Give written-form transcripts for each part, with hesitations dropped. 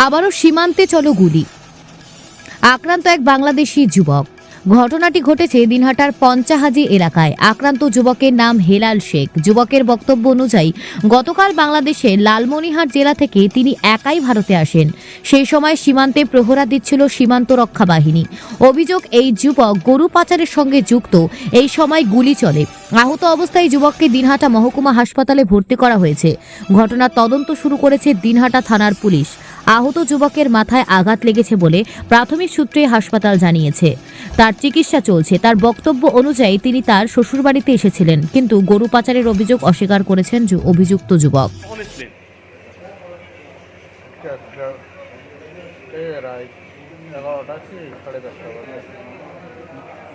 আবারও সীমান্তে চলো গুলি। আক্রান্ত এক বাংলাদেশি যুবক। ঘটনাটি ঘটেছে দিনহাটার পঞ্চাহাজি এলাকায়। আক্রান্ত যুবকের নাম হেলাল শেখ। যুবকের বক্তব্য অনুযায়ী গতকাল বাংলাদেশের লালমনিরহাট জেলা থেকে তিনি একাই ভারতে আসেন। সেই সময় সীমান্তে প্রহরা দিচ্ছিল সীমান্ত রক্ষা বাহিনী। অভিযোগ, এই যুবক গরু পাচারের সঙ্গে যুক্ত। এই সময় গুলি চলে। আহত অবস্থায় যুবককে দিনহাটা মহকুমা হাসপাতালে ভর্তি করা হয়েছে। ঘটনার তদন্ত শুরু করেছে দিনহাটা থানার পুলিশ। আহত যুবকের মাথায় আঘাত লেগেছে বলে প্রাথমিক সূত্রে হাসপাতাল জানিয়েছে। তার চিকিৎসা চলছে। তার বক্তব্য অনুযায়ী তিনি তার শ্বশুরবাড়িতে এসেছিলেন, কিন্তু গরু পাচারের অভিযোগ অস্বীকার করেছেন অভিযুক্ত যুবক।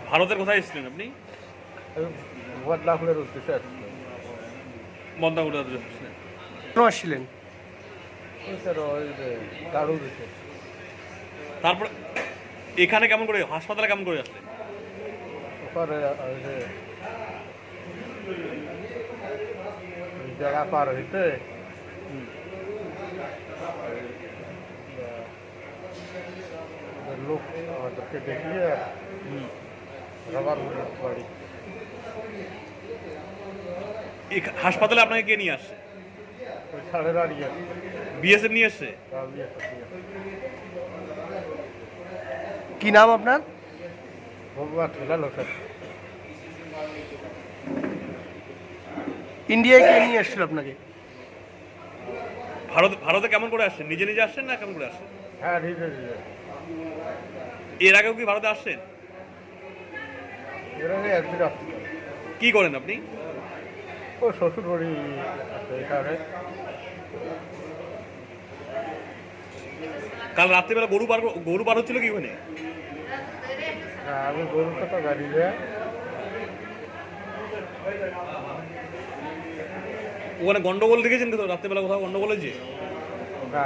ভারতের কোথায় এসেছিলেন আপনি? বদলাপুরের উদ্দেশ্যে আসছিলেন। বদলাপুরের উদ্দেশ্যে আসছিলেন। কেন আসছিলেন? দারু দিতে। তারপর এখানে কেমন করে, হাসপাতালে কেমন করে আসলেন? ওপরে জায়গা পার হইতে লোক আমাদেরকে দেখিয়ে রবার বাড়ি। হাসপাতালে আপনাকে কে নিয়ে আসছে? ওই ছাড়ে দাঁড়িয়ে বিএসএফ নিয়ে এসছে? কি নাম আপনার? হেলাল হোসেন। ইন্ডিয়ায় কে নিয়ে এসেছিল আপনাকে? ভারতে কেমন করে আসছেন? নিজে নিজে আসছেন না কেমন করে আসছেন? হ্যাঁ, ঠিক আছে। এর আগেও কি ভারতে আসছেন? এর আগে একদিন আসছিল। কি করেন আপনি? ও শ্বশুর বাড়ি আছে এখানে। কাল রাত্রিবেলা গরু পার হচ্ছিল কি ওখানে? আমি গরুটা তো গাড়ি দেয়। ওখানে গন্ডগোল দেখেছেন তো রাত্রিবেলা? কোথাও গন্ডগোল হয়েছে? না।